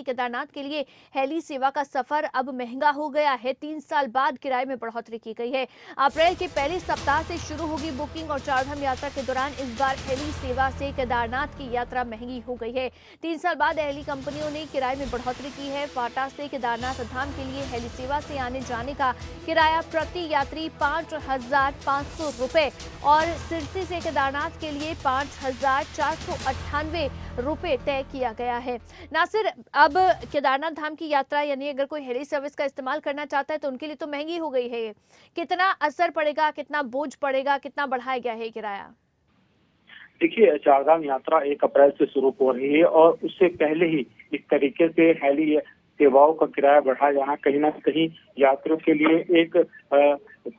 कि केदारनाथ के लिए हेली सेवा का सफर अब महंगा हो गया है। 3 साल बाद किराए में बढ़ोतरी की गई है। अप्रैल के पहले सप्ताह से शुरू होगी बुकिंग और चारधाम यात्रा के दौरान इस बार हेली सेवा से केदारनाथ की यात्रा महंगी हो गई है। 3 साल बाद हेली कंपनियों ने किराए में बढ़ोतरी की है। फाटा से केदारनाथ धाम के लिए हेली सेवा से आने जाने का किराया प्रति यात्री 5,500 रुपए और सिरसी से केदारनाथ के लिए 5,498 रुपए तय किया गया है। नासिर, अब केदारनाथ धाम की यात्रा यानी अगर कोई हेली सर्विस का इस्तेमाल करना चाहता है तो उनके लिए तो महंगी हो गई है। कितना असर पड़ेगा, कितना बोझ पड़ेगा, कितना बढ़ाया गया है किराया? देखिए, चारधाम यात्रा 1 अप्रैल से शुरू हो रही है और उससे पहले ही इस तरीके से हेली सेवाओं का किराया बढ़ाया जाना कहीं ना कहीं यात्रियों के लिए एक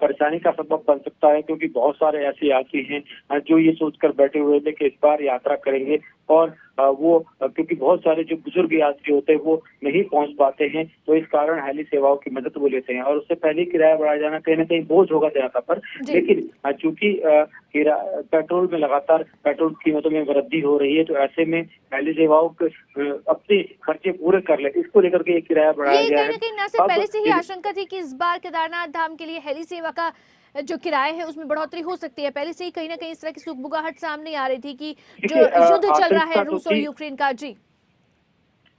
परेशानी का सबब बन सकता है, क्योंकि बहुत सारे ऐसे यात्री हैं जो ये सोचकर बैठे हुए थे कि इस बार यात्रा करेंगे और वो क्योंकि बहुत सारे जो बुजुर्ग यात्री होते हैं वो नहीं पहुंच पाते हैं, तो इस कारण हेली सेवाओं की मदद वो लेते हैं और उससे पहले किराया बढ़ाया जाना कहीं ना कहीं बोझ होगा यात्रा पर। लेकिन चूंकि पेट्रोल में लगातार पेट्रोल कीमतों में वृद्धि हो रही है, तो ऐसे में हेली सेवाओं के अपने खर्चे पूरे कर ले, इसको लेकर के ये किराया बढ़ाया गया है। कहीं ना कहीं नासिर पहले से ही आशंका थी कि इस बार केदारनाथ धाम के लिए हेली सेवा का जो किराया है उसमें बढ़ोतरी हो सकती है। पहले से ही कहीं ना कहीं इस तरह की सुगबुगाहट सामने आ रही थी कि जो युद्ध चल रहा है रूस और यूक्रेन का। जी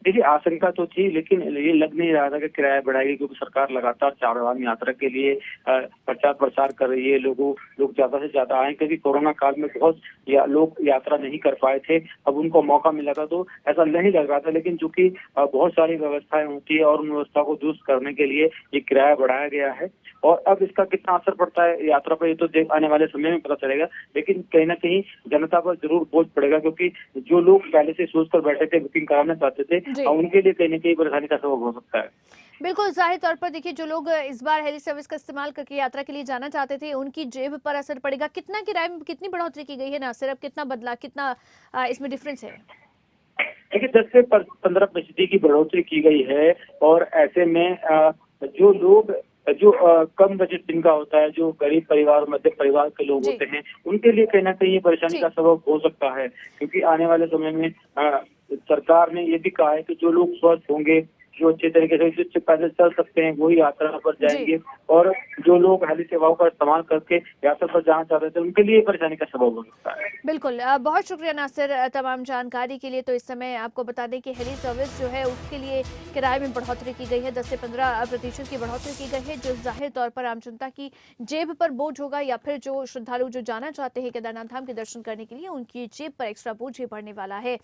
देखिए, आशंका तो थी, लेकिन ये लग नहीं रहा था कि किराया बढ़ाएगी, क्योंकि सरकार लगातार चारधाम यात्रा के लिए प्रचार प्रसार कर रही है। लोग ज्यादा से ज्यादा आए, क्योंकि कोरोना काल में बहुत लोग यात्रा नहीं कर पाए थे, अब उनको मौका मिला था, तो ऐसा नहीं लग रहा था। लेकिन चूंकि बहुत सारी व्यवस्थाएं होती है और उन व्यवस्था को दुरुस्त करने के लिए ये किराया बढ़ाया गया है और अब इसका कितना असर पड़ता है यात्रा पर, ये तो आने वाले समय में पता चलेगा। लेकिन कहीं ना कहीं जनता पर जरूर बोझ पड़ेगा, क्योंकि जो लोग पहले से सोचकर बैठे थे, बुकिंग कराना चाहते थे, उनके लिए कहीं ना कहीं परेशानी का सबब हो सकता है। बिल्कुल, जाहिर तौर पर देखिए जो लोग इस बार हेली सर्विस का इस्तेमाल करके यात्रा के लिए जाना चाहते थे उनकी जेब पर असर पड़ेगा। कितना किराए में कितनी बढ़ोतरी की गई है नासिर, अब कितना बदला, कितना इसमें डिफरेंस है? देखिए, 10 से 15% की बढ़ोतरी की गई है और ऐसे में जो लोग कम बजट जिनका होता है, जो गरीब परिवार मध्य परिवार के लोग होते हैं, उनके लिए कहीं ना कहीं ये परेशानी का सबब हो सकता है, क्योंकि आने वाले समय में सरकार ने ये भी कहा है कि जो लोग स्वस्थ होंगे, जो अच्छे तरीके से जो पैदल चल सकते हैं, वही यात्रा पर जाएंगे और जो लोग हेली सेवाओं का इस्तेमाल करके यात्रा पर जाना चाहते थे उनके लिए परेशानी का सबब हो सकता है। बिल्कुल, बहुत शुक्रिया नासिर तमाम जानकारी के लिए। तो इस समय आपको बता दें कि हेली सर्विस जो है उसके लिए किराए में बढ़ोतरी की गई है। 10 से 15% की बढ़ोतरी की गई है, जो जाहिर तौर पर आम जनता की जेब पर बोझ होगा या फिर जो श्रद्धालु जो जाना चाहते हैं केदारनाथ धाम के दर्शन करने के लिए उनकी जेब पर एक्स्ट्रा बोझ ही बढ़ने वाला है।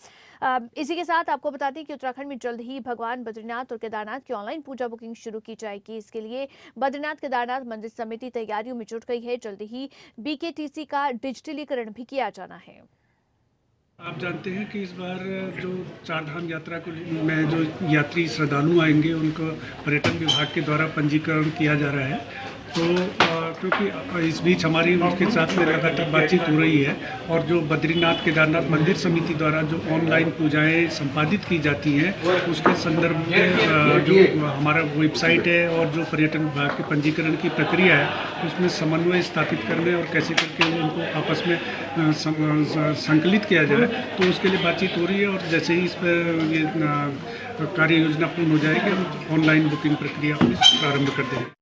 इसी के साथ आपको बता दें कि उत्तराखंड में जल्द ही भगवान बद्रीनाथ और केदारनाथ की ऑनलाइन पूजा बुकिंग शुरू की जाएगी। इसके लिए बद्रीनाथ केदारनाथ मंदिर समिति तैयारियों में जुट गई है। जल्द ही बीकेटीसी का डिजिटलीकरण भी किया जाना है। आप जानते हैं कि इस बार जो चारधाम यात्रा में जो यात्री श्रद्धालु आएंगे उनको पर्यटन विभाग के द्वारा पंजीकरण किया जा रहा है। तो क्योंकि इस बीच हमारी उनके साथ में लगातार बातचीत हो रही है और जो बद्रीनाथ केदारनाथ मंदिर समिति द्वारा जो ऑनलाइन पूजाएं संपादित की जाती हैं उसके संदर्भ में जो हमारा वेबसाइट है और जो पर्यटन विभाग के पंजीकरण की प्रक्रिया है उसमें समन्वय स्थापित करने और कैसे करके उनको आपस में संकलित किया जाए, तो उसके लिए बातचीत हो रही है। और जैसे ही इस पर ये कार्य योजना पूर्ण हो जाएगी ऑनलाइन बुकिंग प्रक्रिया प्रारंभ कर देंगे।